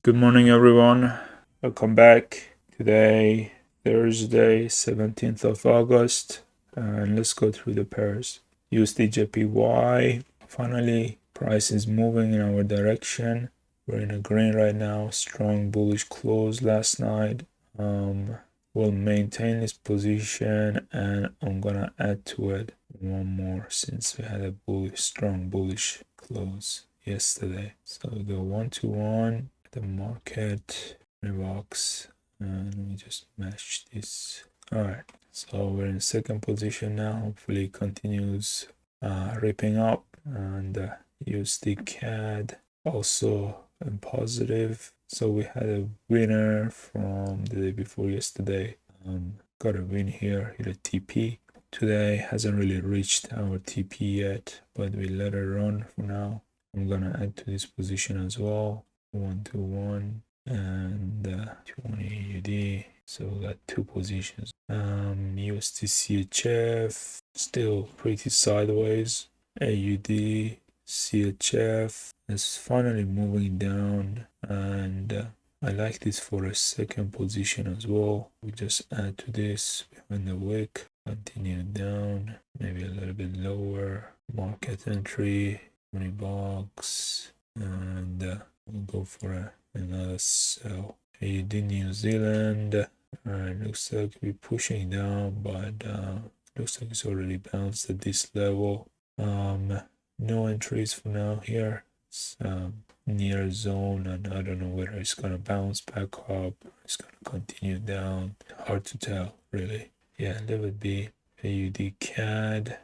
Good morning, everyone. Welcome back. Today, Thursday, 17th of August, and let's go through the pairs. USD/JPY. Finally, price is moving in our direction. We're in a green right now. Strong bullish close last night. We'll maintain this position, and I'm gonna add to it one more since we had a strong bullish close yesterday. So we go 1-to-1. The market box, and let me just match this. All right, so we're in second position now. Hopefully it continues ripping up, and USD CAD also positive. So we had a winner from the day before yesterday. Got a win here, hit a TP. Today hasn't really reached our TP yet, but we let it run for now. I'm gonna add to this position as well. 1-to-1 and 20 AUD. So we got two positions. USD CHF still pretty sideways. AUD CHF is finally moving down, and I like this for a second position as well. We just add to this behind the wick, continue down, maybe a little bit lower. Market entry, money box, and we'll go for another sell. AUD New Zealand. Looks like we're pushing down, but looks like it's already bounced at this level. No entries for now here. It's near zone, and I don't know whether it's gonna bounce back up or it's gonna continue down. Hard to tell, really. Yeah, that would be AUD CAD.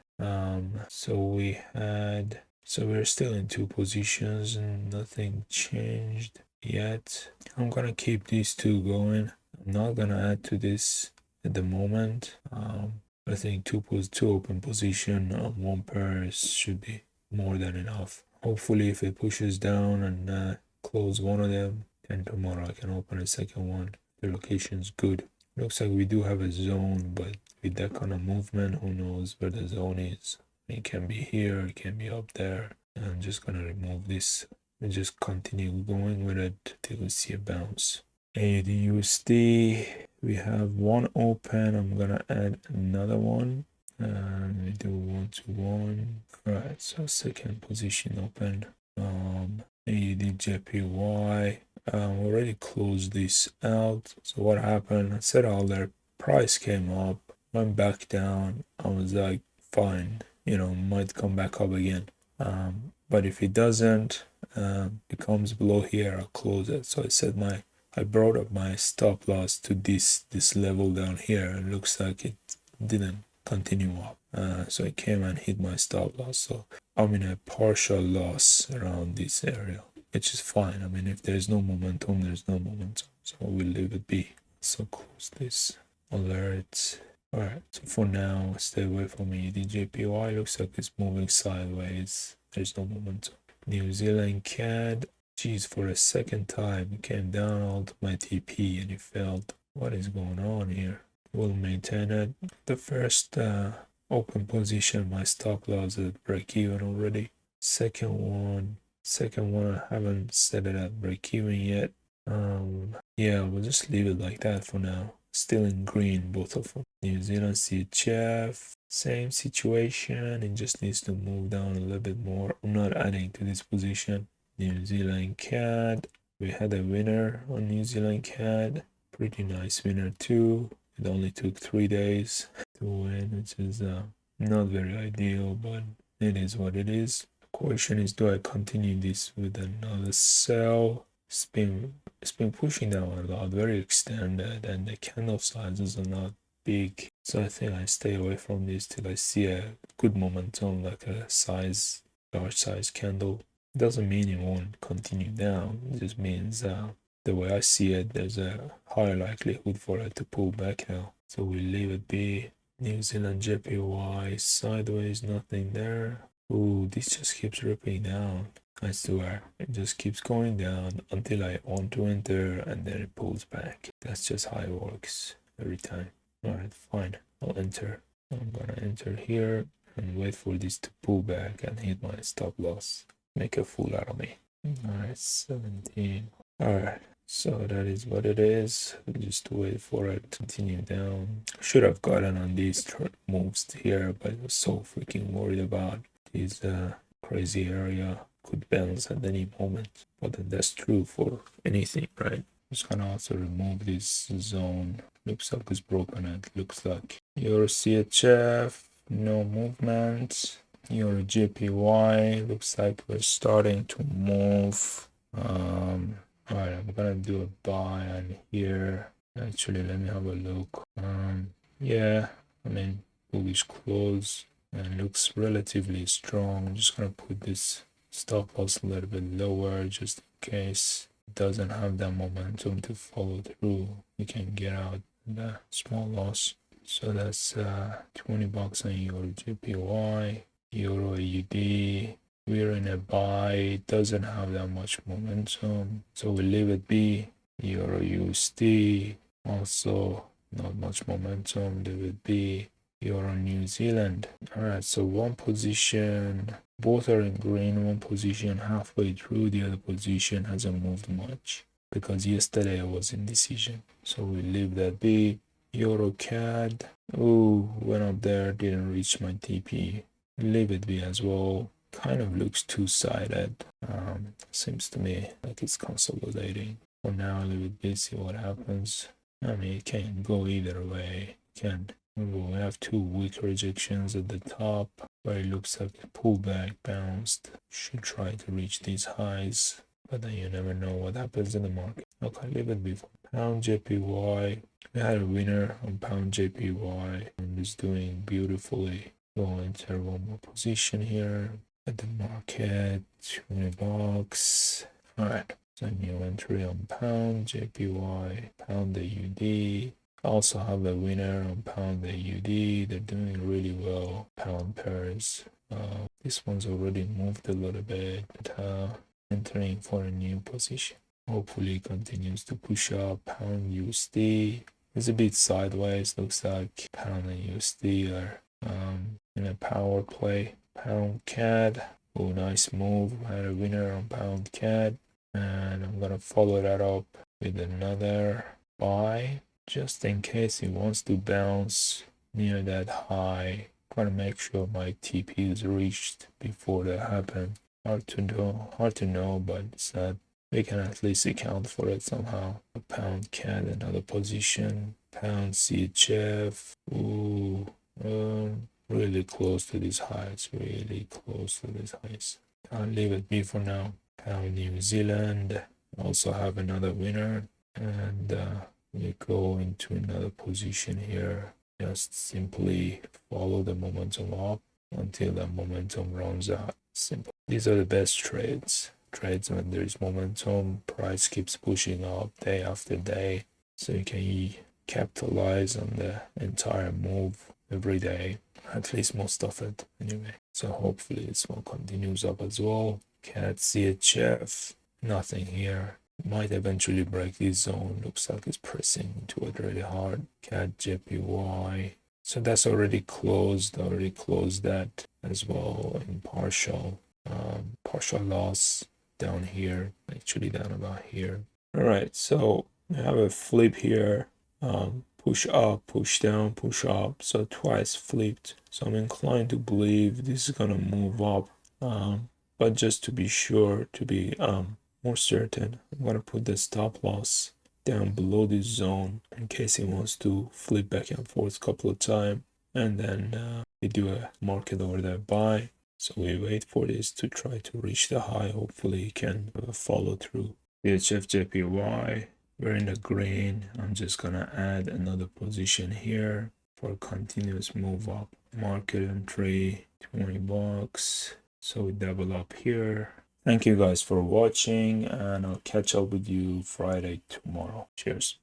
So we're still in two positions and nothing changed yet. I'm gonna keep these two going. I'm not gonna add to this at the moment. I think two open position on one pair should be more than enough. Hopefully if it pushes down and close one of them, then tomorrow I can open a second one. The location's good. Looks like we do have a zone, but with that kind of movement, who knows where the zone is. It can be here, it can be up there. I'm just gonna remove this and just continue going with it till we see a bounce. AUD USD, we have one open. I'm gonna add another one, and we do 1-to-1. All right, so second position open. AUD JPY, already closed this out. So what happened? I said all their price came up, went back down. I was like, fine, might come back up again. But if it doesn't, it comes below here, I'll close it. So I brought up my stop loss to this level down here. It looks like it didn't continue up. So it came and hit my stop loss. So I'm in a partial loss around this area, which is fine. I mean, if there's no momentum, there's no momentum. So we'll leave it be. So close this alert. Alright, so for now, stay away from me. The JPY looks like it's moving sideways. There's no momentum. New Zealand CAD. Geez, for a second time, it came down all to my TP and it failed. What is going on here? We'll maintain it. The first open position, my stop loss at break even already. Second one, I haven't set it at break even yet. Yeah, we'll just leave it like that for now. Still in green, both of them. New Zealand CHF, same situation. It just needs to move down a little bit more. I'm not adding to this position. New Zealand CAD, we had a winner on New Zealand CAD. Pretty nice winner too. It only took 3 days to win, which is not very ideal, but it is what it is. The question is, do I continue this with another sell? It's been pushing down a lot, very extended, and the candle sizes are not big. So I think I stay away from this till I see a good momentum, like a large size candle. It doesn't mean it won't continue down. It just means the way I see it, there's a higher likelihood for it to pull back now. So we leave it be. New Zealand JPY sideways, nothing there. Ooh, this just keeps ripping down. I swear, it just keeps going down until I want to enter and then it pulls back. That's just how it works every time. Alright, fine, I'll enter. I'm gonna enter here and wait for this to pull back and hit my stop loss. Make a fool out of me. Alright, 17. Alright, so that is what it is. We'll just wait for it to continue down. Should have gotten on these moves here, but I was so freaking worried about this crazy area could bounce at any moment. But that's true for anything, right? Just gonna also remove this zone. Looks like it's broken. It looks like your CHF, no movement. Your JPY looks like we're starting to move. Alright, I'm gonna do a buy on here. Actually, let me have a look. Yeah, I mean, bullish close and looks relatively strong. I'm just gonna put this stop loss a little bit lower just in case it doesn't have that momentum to follow through. We can get out the small loss. So that's $20 on your JPY, Euro AUD. We're in a buy, it doesn't have that much momentum, so we leave it be. Euro USD, also not much momentum, leave it be. Euro New Zealand. Alright, so one position, both are in green, one position halfway through, the other position hasn't moved much because yesterday I was in decision. So we leave that be. Euro CAD, oh, went up there, didn't reach my TP. Leave it be as well. Kind of looks two-sided. Seems to me like it's consolidating. For now, leave it be, see what happens. I mean, it can go either way. We have two weak rejections at the top, where it looks like the pullback bounced. Should try to reach these highs, but then you never know what happens in the market. Okay, leave it be. Pound JPY. We had a winner on pound JPY and is doing beautifully. Go enter one more position here at the market, $20. Alright, so new entry on pound JPY, pound AUD. Also have a winner on pound AUD. They're doing really well. Pound pairs. This one's already moved a little bit. Entering for a new position. Hopefully continues to push up. Pound USD. It's a bit sideways. Looks like pound and USD are in a power play. Pound CAD. Oh, nice move. Had a winner on pound CAD. And I'm gonna follow that up with another buy. Just in case it wants to bounce near that high. Gotta make sure my TP is reached before that happens. Hard to know, but it's not. We can at least account for it somehow. A pound CAD, another position. Pound CHF. Ooh, really close to these highs. Really close to these highs. I'll leave it be for now. Pound New Zealand. Also have another winner, and we go into another position here. Just simply follow the momentum up until the momentum runs out. Simple. These are the best trades. Trades when there is momentum, price keeps pushing up day after day, so you can capitalize on the entire move every day, at least most of it anyway. So hopefully this one continues up as well. CAD CHF, nothing here. Might eventually break this zone. Looks like it's pressing into it really hard. CAD JPY. So that's already closed that as well in partial loss down here, actually down about here. All right, so we have a flip here. Push up, push down, push up. So twice flipped. So I'm inclined to believe this is gonna move up. But just to be sure, to be more certain, I'm gonna put the stop loss down below this zone in case it wants to flip back and forth a couple of times, and then we do a market order buy. So we wait for this to try to reach the high. Hopefully it can follow through. VHF JPY, we're in the green. I'm just gonna add another position here for a continuous move up. Market entry, $20. So we double up here. Thank you guys for watching, and I'll catch up with you Friday tomorrow. Cheers.